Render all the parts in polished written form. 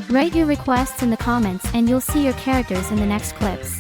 Write your requests in the comments and you'll see your characters in the next clips.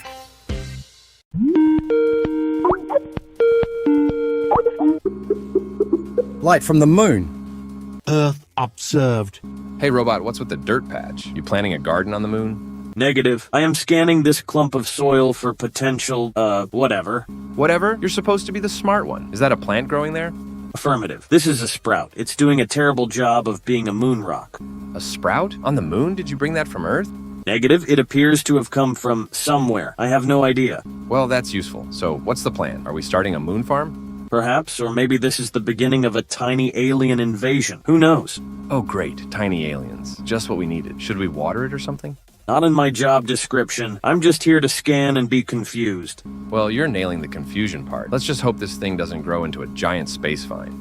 Light from the moon. Earth observed. Hey robot, what's with the dirt patch? You planting a garden on the moon? Negative. I am scanning this clump of soil for potential, whatever. Whatever? You're supposed to be the smart one. Is that a plant growing there? Affirmative. This is a sprout. It's doing a terrible job of being a moon rock. A sprout? On the moon? Did you bring that from Earth? Negative. It appears to have come from somewhere. I have no idea. Well, that's useful. So, what's the plan? Are we starting a moon farm? Perhaps, or maybe this is the beginning of a tiny alien invasion. Who knows? Oh great, tiny aliens. Just what we needed. Should we water it or something? Not in my job description. I'm just here to scan and be confused. Well, you're nailing the confusion part. Let's just hope this thing doesn't grow into a giant space vine.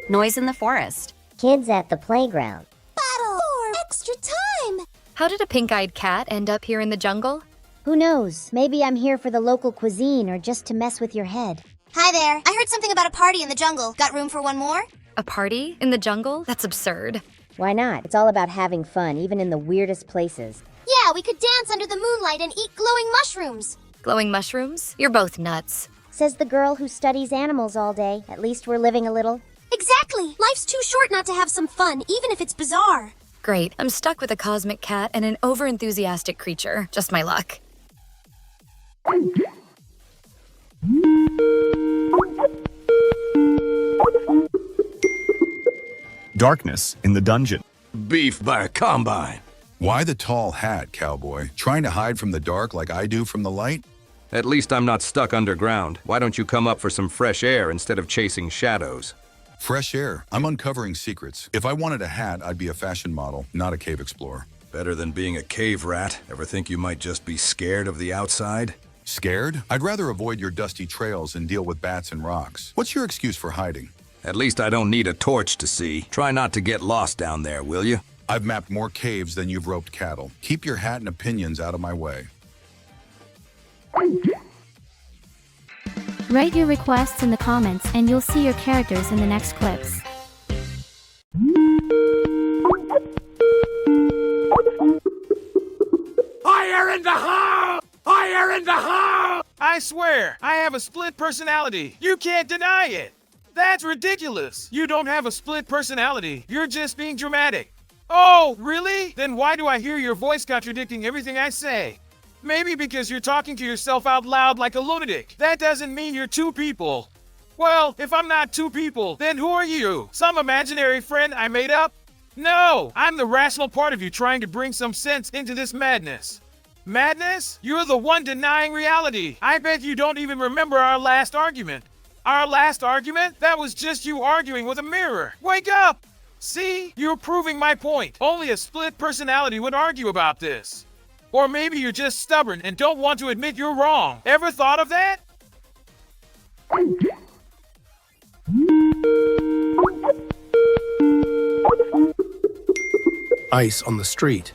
Noise in the forest. Kids at the playground. Battle for extra time! How did a pink-eyed cat end up here in the jungle? Who knows? Maybe I'm here for the local cuisine or just to mess with your head. Hi there. I heard something about a party in the jungle. Got room for one more? A party in the jungle? That's absurd. Why not? It's all about having fun, even in the weirdest places. Yeah, we could dance under the moonlight and eat glowing mushrooms. Glowing mushrooms? You're both nuts. Says the girl who studies animals all day. At least we're living a little. Exactly. Life's too short not to have some fun, even if it's bizarre. Great. I'm stuck with a cosmic cat and an overenthusiastic creature. Just my luck. Darkness in the dungeon. Beef by a combine. Why the tall hat, cowboy? Trying to hide from the dark like I do from the light? At least I'm not stuck underground. Why don't you come up for some fresh air instead of chasing shadows? Fresh air. I'm uncovering secrets. If I wanted a hat, I'd be a fashion model, not a cave explorer. Better than being a cave rat. Ever think you might just be scared of the outside? Scared? I'd rather avoid your dusty trails and deal with bats and rocks. What's your excuse for hiding? At least I don't need a torch to see. Try not to get lost down there, will you? I've mapped more caves than you've roped cattle. Keep your hat and opinions out of my way. Write your requests in the comments and you'll see your characters in the next clips. Fire in the hole! Fire in the hole! I swear, I have a split personality. You can't deny it. That's ridiculous. You don't have a split personality. You're just being dramatic. Oh, really? Then why do I hear your voice contradicting everything I say? Maybe because you're talking to yourself out loud like a lunatic. That doesn't mean you're two people. Well, if I'm not two people, then who are you? Some imaginary friend I made up? No, I'm the rational part of you trying to bring some sense into this madness. Madness? You're the one denying reality. I bet you don't even remember our last argument. Our last argument? That was just you arguing with a mirror. Wake up! See? You're proving my point. Only a split personality would argue about this. Or maybe you're just stubborn and don't want to admit you're wrong. Ever thought of that? Ice on the street.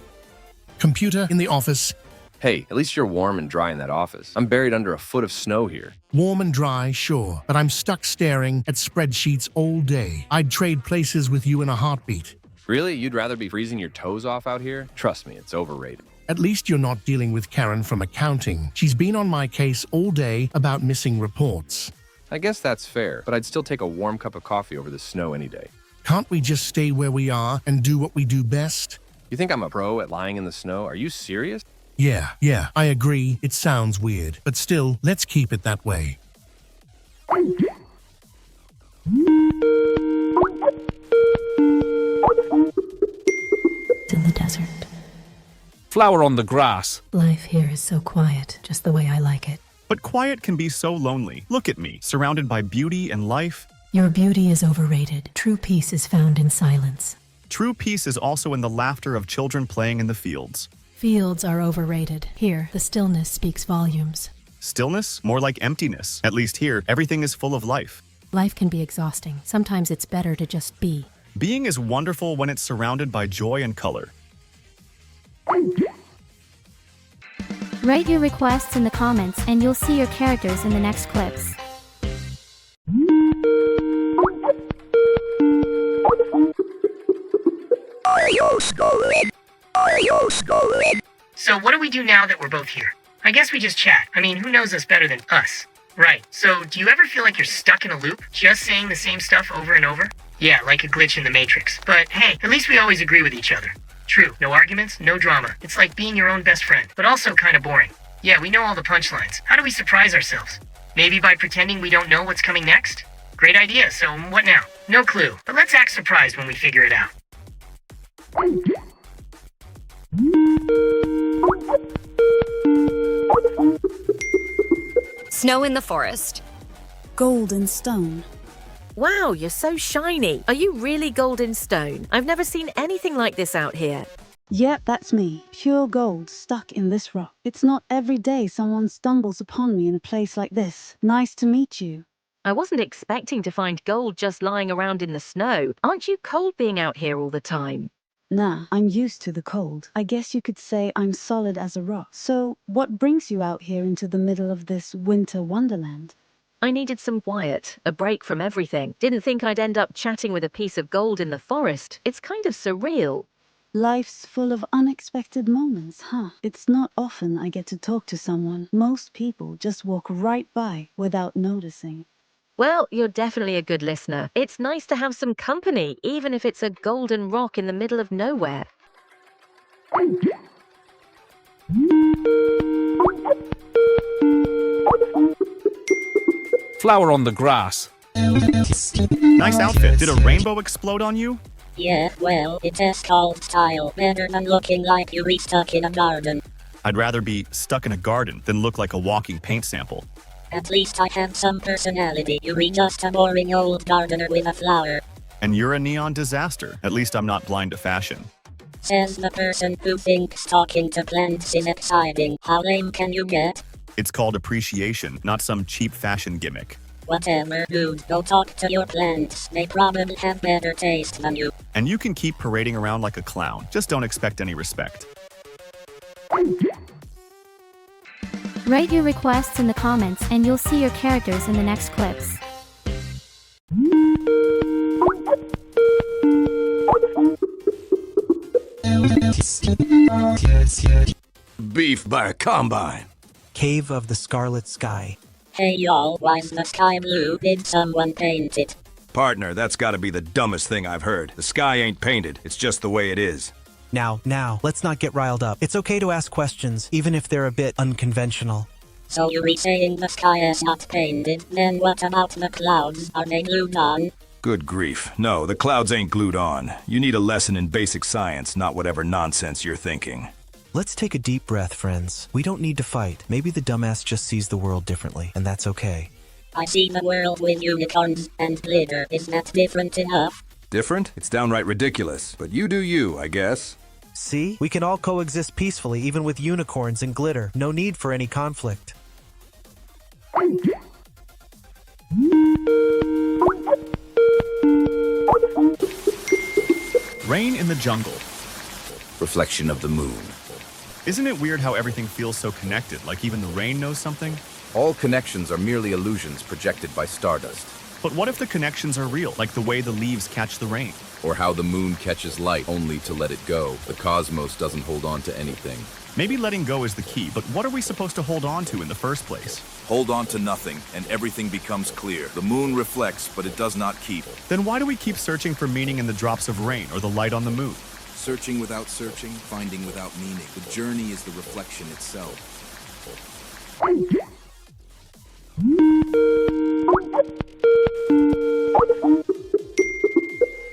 Computer in the office. Hey, at least you're warm and dry in that office. I'm buried under a foot of snow here. Warm and dry, sure, but I'm stuck staring at spreadsheets all day. I'd trade places with you in a heartbeat. Really? You'd rather be freezing your toes off out here? Trust me, it's overrated. At least you're not dealing with Karen from accounting. She's been on my case all day about missing reports. I guess that's fair, but I'd still take a warm cup of coffee over the snow any day. Can't we just stay where we are and do what we do best? You think I'm a pro at lying in the snow? Are you serious? Yeah, I agree. It sounds weird, but still, let's keep it that way. In the desert. Flower on the grass. Life here is so quiet, just the way I like it. But quiet can be so lonely. Look at me, surrounded by beauty and life. Your beauty is overrated. True peace is found in silence. True peace is also in the laughter of children playing in the fields. Fields are overrated. Here, the stillness speaks volumes. Stillness? More like emptiness. At least here, everything is full of life. Life can be exhausting. Sometimes it's better to just be. Being is wonderful when it's surrounded by joy and color. Write your requests in the comments and you'll see your characters in the next clips. So what do we do now that we're both here? I guess we just chat. I mean, who knows us better than us? Right. So do you ever feel like you're stuck in a loop, just saying the same stuff over and over? Yeah, like a glitch in the Matrix. But hey, at least we always agree with each other. True. No arguments, no drama. It's like being your own best friend, but also kind of boring. Yeah, we know all the punchlines. How do we surprise ourselves? Maybe by pretending we don't know what's coming next? Great idea. So what now? No clue. But let's act surprised when we figure it out. Snow in the forest. Golden stone. Wow, you're so shiny. Are you really golden stone? I've never seen anything like this out here. Yep, that's me. Pure gold stuck in this rock. It's not every day someone stumbles upon me in a place like this. Nice to meet you. I wasn't expecting to find gold just lying around in the snow. Aren't you cold being out here all the time? Nah, I'm used to the cold. I guess you could say I'm solid as a rock. So, what brings you out here into the middle of this winter wonderland? I needed some quiet, a break from everything. Didn't think I'd end up chatting with a piece of gold in the forest. It's kind of surreal. Life's full of unexpected moments, huh? It's not often I get to talk to someone. Most people just walk right by without noticing. Well, you're definitely a good listener. It's nice to have some company, even if it's a golden rock in the middle of nowhere. Flower on the grass. Nice outfit. Did a rainbow explode on you? Yeah, well, it is called style. Better than looking like you re-stuck in a garden. I'd rather be stuck in a garden than look like a walking paint sample. At least I have some personality. You're just a boring old gardener with a flower. And you're a neon disaster. At least I'm not blind to fashion. Says the person who thinks talking to plants is exciting. How lame can you get? It's called appreciation, not some cheap fashion gimmick. Whatever, dude. Go talk to your plants. They probably have better taste than you. And you can keep parading around like a clown. Just don't expect any respect. Write your requests in the comments and you'll see your characters in the next clips. Beef by a combine. Cave of the Scarlet Sky. Hey y'all, why's the sky blue? Did someone paint it? Partner, that's gotta be the dumbest thing I've heard. The sky ain't painted. It's just the way it is. Now, let's not get riled up. It's okay to ask questions, even if they're a bit unconventional. So you're saying the sky is not painted? Then what about the clouds? Are they glued on? Good grief. No, the clouds ain't glued on. You need a lesson in basic science, not whatever nonsense you're thinking. Let's take a deep breath, friends. We don't need to fight. Maybe the dumbass just sees the world differently, and that's okay. I see the world with unicorns and glitter. Is that different enough? Different? It's downright ridiculous. But you do you, I guess. See? We can all coexist peacefully, even with unicorns and glitter. No need for any conflict. Rain in the jungle. Reflection of the moon. Isn't it weird how everything feels so connected, like even the rain knows something? All connections are merely illusions projected by stardust. But what if the connections are real, like the way the leaves catch the rain? Or how the moon catches light only to let it go. The cosmos doesn't hold on to anything. Maybe letting go is the key, but what are we supposed to hold on to in the first place? Hold on to nothing, and everything becomes clear. The moon reflects, but it does not keep. Then why do we keep searching for meaning in the drops of rain or the light on the moon? Searching without searching, finding without meaning. The journey is the reflection itself.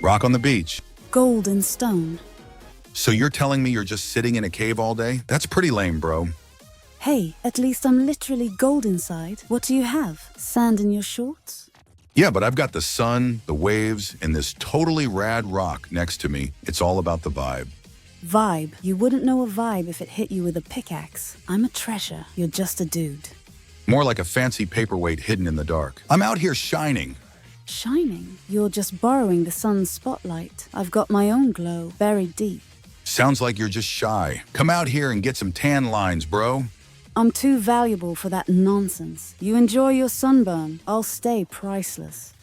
Rock on the beach. Golden stone. So you're telling me you're just sitting in a cave all day? That's pretty lame, bro. Hey, at least I'm literally gold inside. What do you have? Sand in your shorts? Yeah, but I've got the sun, the waves, and this totally rad rock next to me. It's all about the vibe. Vibe. You wouldn't know a vibe if it hit you with a pickaxe. I'm a treasure. You're just a dude. More like a fancy paperweight hidden in the dark. I'm out here shining. Shining? You're just borrowing the sun's spotlight. I've got my own glow, buried deep. Sounds like you're just shy. Come out here and get some tan lines, bro. I'm too valuable for that nonsense. You enjoy your sunburn. I'll stay priceless.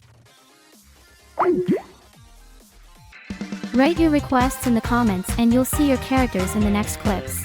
Write your requests in the comments and you'll see your characters in the next clips.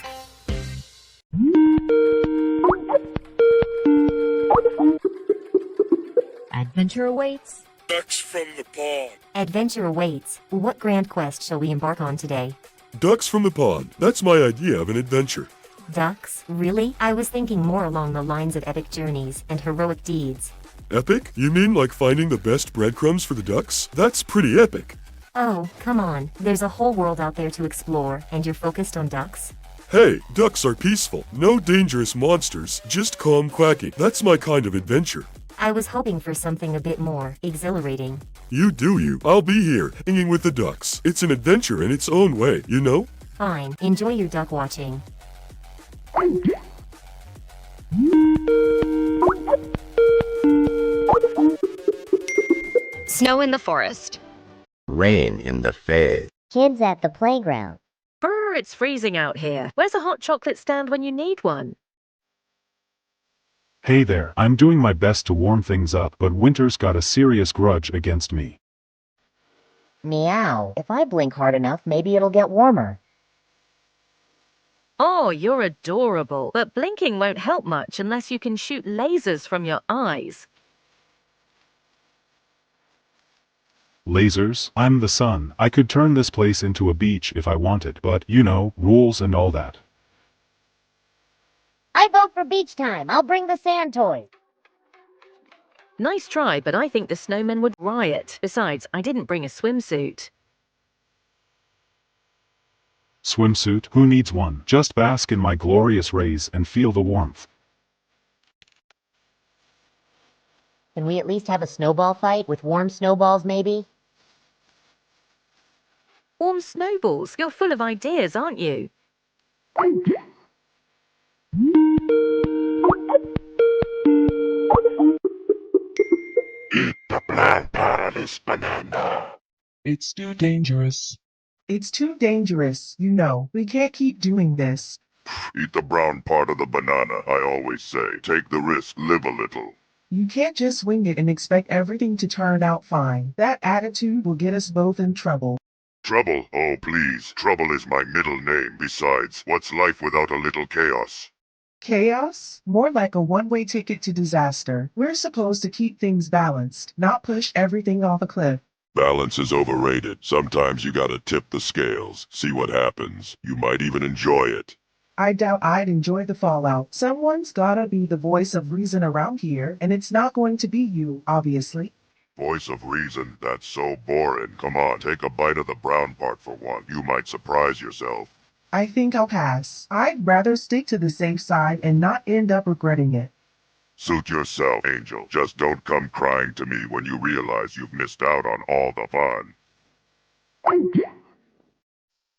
Adventure awaits. Ducks from the pond. Adventure awaits. What grand quest shall we embark on today? Ducks from the pond. That's my idea of an adventure. Ducks? Really? I was thinking more along the lines of epic journeys and heroic deeds. Epic? You mean like finding the best breadcrumbs for the ducks? That's pretty epic. Oh, come on. There's a whole world out there to explore, and you're focused on ducks? Hey, ducks are peaceful. No dangerous monsters, just calm quacking. That's my kind of adventure. I was hoping for something a bit more exhilarating. You do you. I'll be here, hanging with the ducks. It's an adventure in its own way, you know? Fine. Enjoy your duck watching. Snow in the forest. Rain in the face. Kids at the playground. Brr, it's freezing out here. Where's a hot chocolate stand when you need one? Hey there, I'm doing my best to warm things up, but winter's got a serious grudge against me. Meow. If I blink hard enough, maybe it'll get warmer. Oh, you're adorable. But blinking won't help much unless you can shoot lasers from your eyes. Lasers? I'm the sun. I could turn this place into a beach if I wanted, but, you know, rules and all that. I vote for beach time. I'll bring the sand toys. Nice try, but I think the snowmen would riot. Besides, I didn't bring a swimsuit. Swimsuit? Who needs one? Just bask in my glorious rays and feel the warmth. Can we at least have a snowball fight with warm snowballs, maybe? Warm snowballs? You're full of ideas, aren't you? Eat the plant part of this banana. It's too dangerous. It's too dangerous, you know. We can't keep doing this. Eat the brown part of the banana, I always say. Take the risk, live a little. You can't just wing it and expect everything to turn out fine. That attitude will get us both in trouble. Trouble? Oh, please. Trouble is my middle name. Besides, what's life without a little chaos? Chaos? More like a one-way ticket to disaster. We're supposed to keep things balanced, not push everything off a cliff. Balance is overrated. Sometimes you gotta tip the scales. See what happens. You might even enjoy it. I doubt I'd enjoy the fallout. Someone's gotta be the voice of reason around here, and it's not going to be you, obviously. Voice of reason? That's so boring. Come on, take a bite of the brown part for one. You might surprise yourself. I think I'll pass. I'd rather stick to the safe side and not end up regretting it. Suit yourself, Angel. Just don't come crying to me when you realize you've missed out on all the fun.